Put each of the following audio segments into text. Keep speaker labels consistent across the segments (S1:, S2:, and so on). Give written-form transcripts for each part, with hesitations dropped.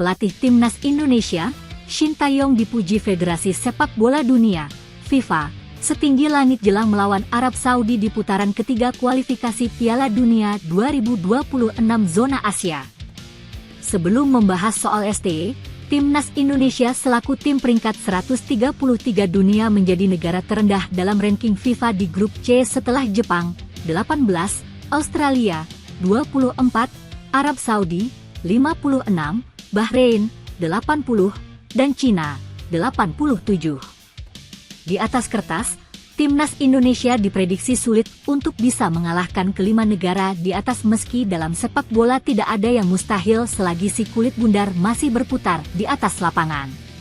S1: Pelatih Timnas Indonesia, Shin Tae-yong dipuji Federasi Sepak Bola Dunia, FIFA, setinggi langit jelang melawan Arab Saudi di putaran ketiga kualifikasi Piala Dunia 2026 zona Asia. Sebelum membahas soal STE, Timnas Indonesia selaku tim peringkat 133 dunia menjadi negara terendah dalam ranking FIFA di grup C setelah Jepang, 18, Australia, 24, Arab Saudi, 56, Bahrain, 80, dan Cina, 87. Di atas kertas, Timnas Indonesia diprediksi sulit untuk bisa mengalahkan kelima negara di atas meski dalam sepak bola tidak ada yang mustahil selagi si kulit bundar masih berputar di atas lapangan.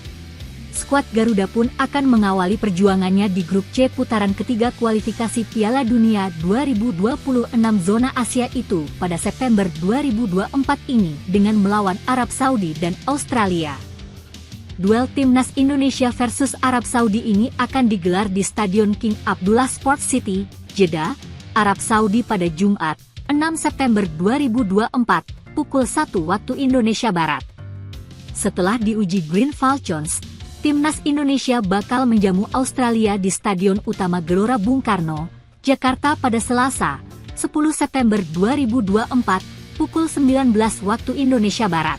S1: Skuad Garuda pun akan mengawali perjuangannya di grup C putaran ketiga kualifikasi Piala Dunia 2026 zona Asia itu pada September 2024 ini dengan melawan Arab Saudi dan Australia. Duel Timnas Indonesia versus Arab Saudi ini akan digelar di Stadion King Abdullah Sports City, Jeddah, Arab Saudi pada Jumat, 6 September 2024, pukul 1 waktu Indonesia Barat. Setelah diuji Green Falcons, Timnas Indonesia bakal menjamu Australia di Stadion Utama Gelora Bung Karno, Jakarta pada Selasa, 10 September 2024, pukul 19 waktu Indonesia Barat.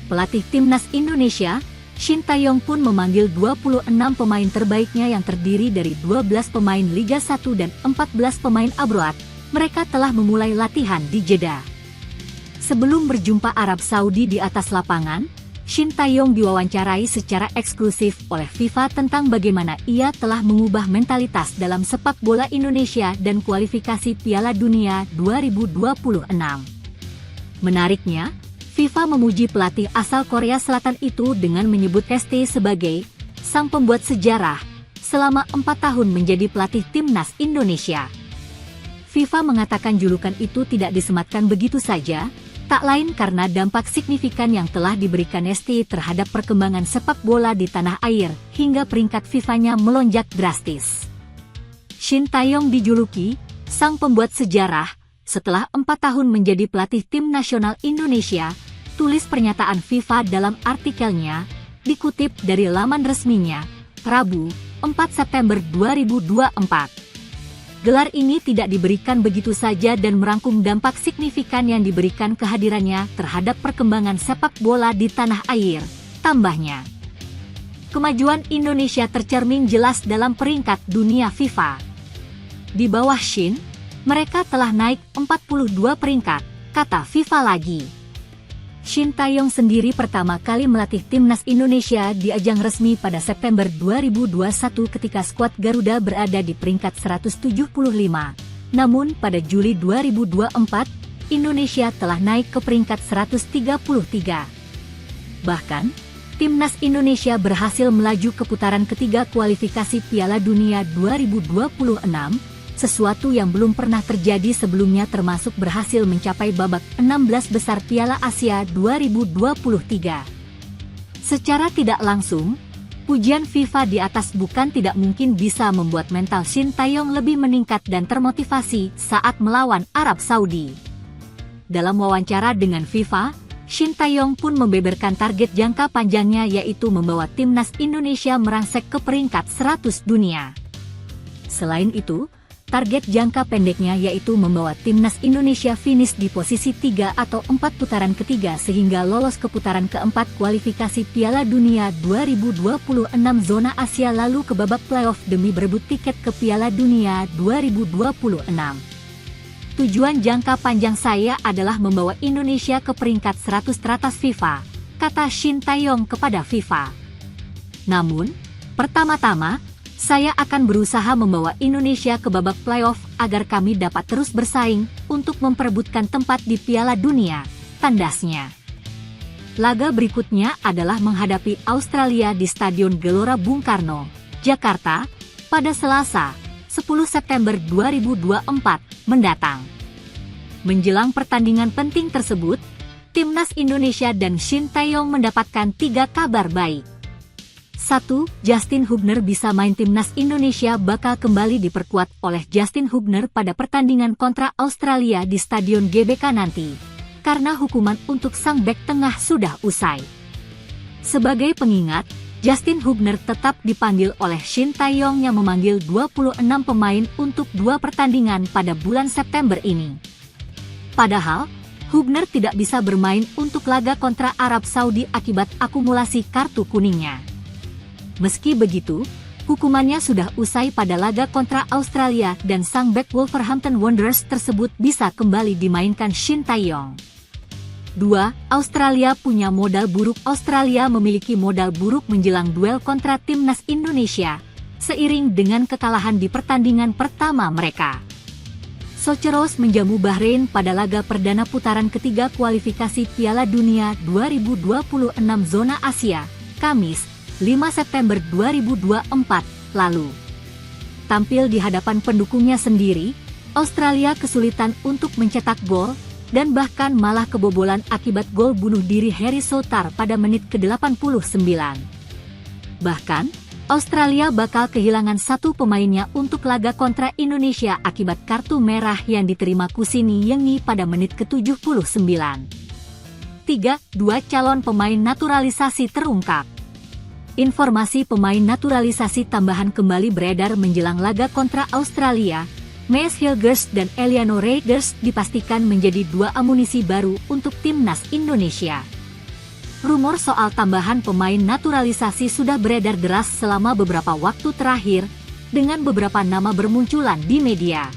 S1: Pelatih Timnas Indonesia, Shin Tae-yong pun memanggil 26 pemain terbaiknya yang terdiri dari 12 pemain Liga 1 dan 14 pemain abroad. Mereka telah memulai latihan di Jeddah. Sebelum berjumpa Arab Saudi di atas lapangan, Shin Tae-yong diwawancarai secara eksklusif oleh FIFA tentang bagaimana ia telah mengubah mentalitas dalam sepak bola Indonesia dan kualifikasi Piala Dunia 2026. Menariknya, FIFA memuji pelatih asal Korea Selatan itu dengan menyebut ST sebagai sang pembuat sejarah selama 4 tahun menjadi pelatih Timnas Indonesia. FIFA mengatakan julukan itu tidak disematkan begitu saja, tak lain karena dampak signifikan yang telah diberikan ST terhadap perkembangan sepak bola di tanah air hingga peringkat FIFA-nya melonjak drastis. Shin Tae-yong dijuluki sang pembuat sejarah setelah 4 tahun menjadi pelatih tim nasional Indonesia, tulis pernyataan FIFA dalam artikelnya, dikutip dari laman resminya, Rabu, 4 September 2024. Gelar ini tidak diberikan begitu saja dan merangkum dampak signifikan yang diberikan kehadirannya terhadap perkembangan sepak bola di tanah air, tambahnya. Kemajuan Indonesia tercermin jelas dalam peringkat dunia FIFA. Di bawah Shin, mereka telah naik 42 peringkat, kata FIFA lagi. Shin Tae-yong sendiri pertama kali melatih Timnas Indonesia di ajang resmi pada September 2021 ketika skuad Garuda berada di peringkat 175. Namun pada Juli 2024, Indonesia telah naik ke peringkat 133. Bahkan, Timnas Indonesia berhasil melaju ke putaran ketiga kualifikasi Piala Dunia 2026, sesuatu yang belum pernah terjadi sebelumnya termasuk berhasil mencapai babak 16 besar Piala Asia 2023. Secara tidak langsung, pujian FIFA di atas bukan tidak mungkin bisa membuat mental Shin Tae-yong lebih meningkat dan termotivasi saat melawan Arab Saudi. Dalam wawancara dengan FIFA, Shin Tae-yong pun membeberkan target jangka panjangnya yaitu membawa Timnas Indonesia merangsek ke peringkat 100 dunia. Selain itu, target jangka pendeknya yaitu membawa Timnas Indonesia finish di posisi 3 atau 4 putaran ketiga sehingga lolos ke putaran keempat kualifikasi Piala Dunia 2026 zona Asia lalu ke babak playoff demi berebut tiket ke Piala Dunia 2026. Tujuan jangka panjang saya adalah membawa Indonesia ke peringkat 100 teratas FIFA, kata Shin Tae-yong kepada FIFA. Namun, pertama-tama, saya akan berusaha membawa Indonesia ke babak playoff agar kami dapat terus bersaing untuk memperebutkan tempat di Piala Dunia, tandasnya. Laga berikutnya adalah menghadapi Australia di Stadion Gelora Bung Karno, Jakarta, pada Selasa, 10 September 2024 mendatang. Menjelang pertandingan penting tersebut, Timnas Indonesia dan Shin Tae-yong mendapatkan 3 kabar baik. 1. Justin Hubner bisa main. Timnas Indonesia bakal kembali diperkuat oleh Justin Hubner pada pertandingan kontra Australia di Stadion GBK nanti. karena hukuman untuk sang bek tengah sudah usai. Sebagai pengingat, Justin Hubner tetap dipanggil oleh Shin Tae-yong yang memanggil 26 pemain untuk 2 pertandingan pada bulan September ini. Padahal, Hubner tidak bisa bermain untuk laga kontra Arab Saudi akibat akumulasi kartu kuningnya. Meski begitu, hukumannya sudah usai pada laga kontra Australia dan sang bek Wolverhampton Wanderers tersebut bisa kembali dimainkan Shin Tae-yong. 2. Australia punya modal buruk. Australia memiliki modal buruk menjelang duel kontra timnas Indonesia, seiring dengan kekalahan di pertandingan pertama mereka. Socheros menjamu Bahrain pada laga perdana putaran ketiga kualifikasi Piala Dunia 2026 zona Asia, Kamis, 5 September 2024, lalu. Tampil di hadapan pendukungnya sendiri, Australia kesulitan untuk mencetak gol, dan bahkan malah kebobolan akibat gol bunuh diri Harry Souttar pada menit ke-89. Bahkan, Australia bakal kehilangan 1 pemainnya untuk laga kontra Indonesia akibat kartu merah yang diterima Kusini Yengi pada menit ke-79. 3. 2 calon pemain naturalisasi terungkap. Informasi pemain naturalisasi tambahan kembali beredar menjelang laga kontra Australia. Maes Hilgers dan Eliano Reigers dipastikan menjadi 2 amunisi baru untuk timnas Indonesia. Rumor soal tambahan pemain naturalisasi sudah beredar deras selama beberapa waktu terakhir, dengan beberapa nama bermunculan di media.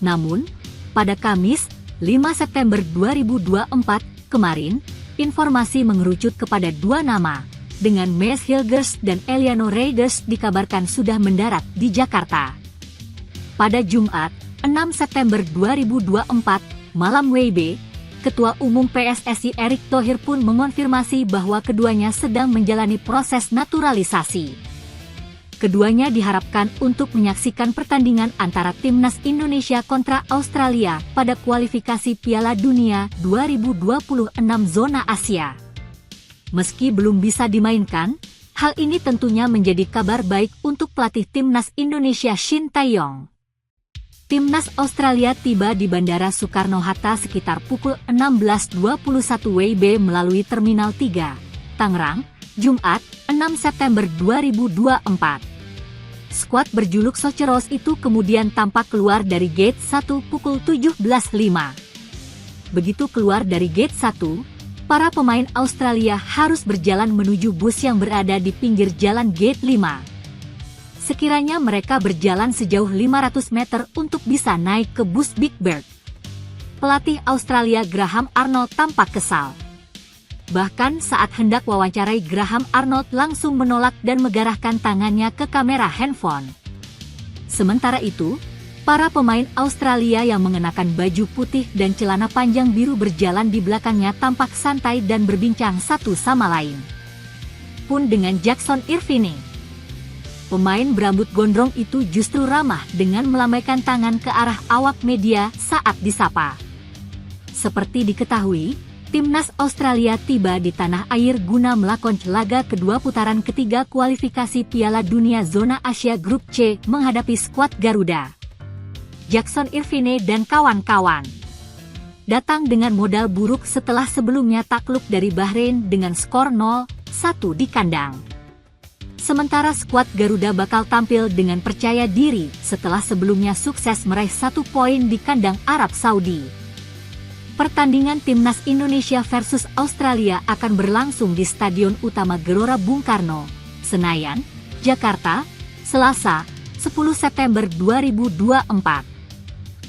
S1: Namun, pada Kamis, 5 September 2024, kemarin, informasi mengerucut kepada 2 nama, dengan Maes Hilgers dan Eliano Reigers dikabarkan sudah mendarat di Jakarta. Pada Jumat, 6 September 2024, malam WIB, Ketua Umum PSSI Erick Thohir pun mengonfirmasi bahwa keduanya sedang menjalani proses naturalisasi. Keduanya diharapkan untuk menyaksikan pertandingan antara timnas Indonesia kontra Australia pada kualifikasi Piala Dunia 2026 zona Asia. Meski belum bisa dimainkan, hal ini tentunya menjadi kabar baik untuk pelatih timnas Indonesia Shin Tae-yong. Timnas Australia tiba di Bandara Soekarno-Hatta sekitar pukul 16.21 WIB melalui Terminal 3, Tangerang, Jumat, 6 September 2024. Skuad berjuluk Socheros itu kemudian tampak keluar dari Gate 1 pukul 17.05. Begitu keluar dari Gate 1, para pemain Australia harus berjalan menuju bus yang berada di pinggir jalan Gate 5. Sekiranya mereka berjalan sejauh 500 meter untuk bisa naik ke bus Big Bird. Pelatih Australia Graham Arnold tampak kesal. Bahkan saat hendak wawancarai, Graham Arnold langsung menolak dan menggarahkan tangannya ke kamera handphone. Sementara itu, para pemain Australia yang mengenakan baju putih dan celana panjang biru berjalan di belakangnya tampak santai dan berbincang satu sama lain. Pun dengan Jackson Irvine. Pemain berambut gondrong itu justru ramah dengan melambaikan tangan ke arah awak media saat disapa. Seperti diketahui, timnas Australia tiba di tanah air guna melakon laga kedua putaran ketiga kualifikasi Piala Dunia zona Asia Grup C menghadapi skuad Garuda. Jackson Irvine dan kawan-kawan datang dengan modal buruk setelah sebelumnya takluk dari Bahrain dengan skor 0-1 di kandang. Sementara skuad Garuda bakal tampil dengan percaya diri setelah sebelumnya sukses meraih 1 poin di kandang Arab Saudi. Pertandingan timnas Indonesia versus Australia akan berlangsung di Stadion Utama Gelora Bung Karno, Senayan, Jakarta, Selasa, 10 September 2024.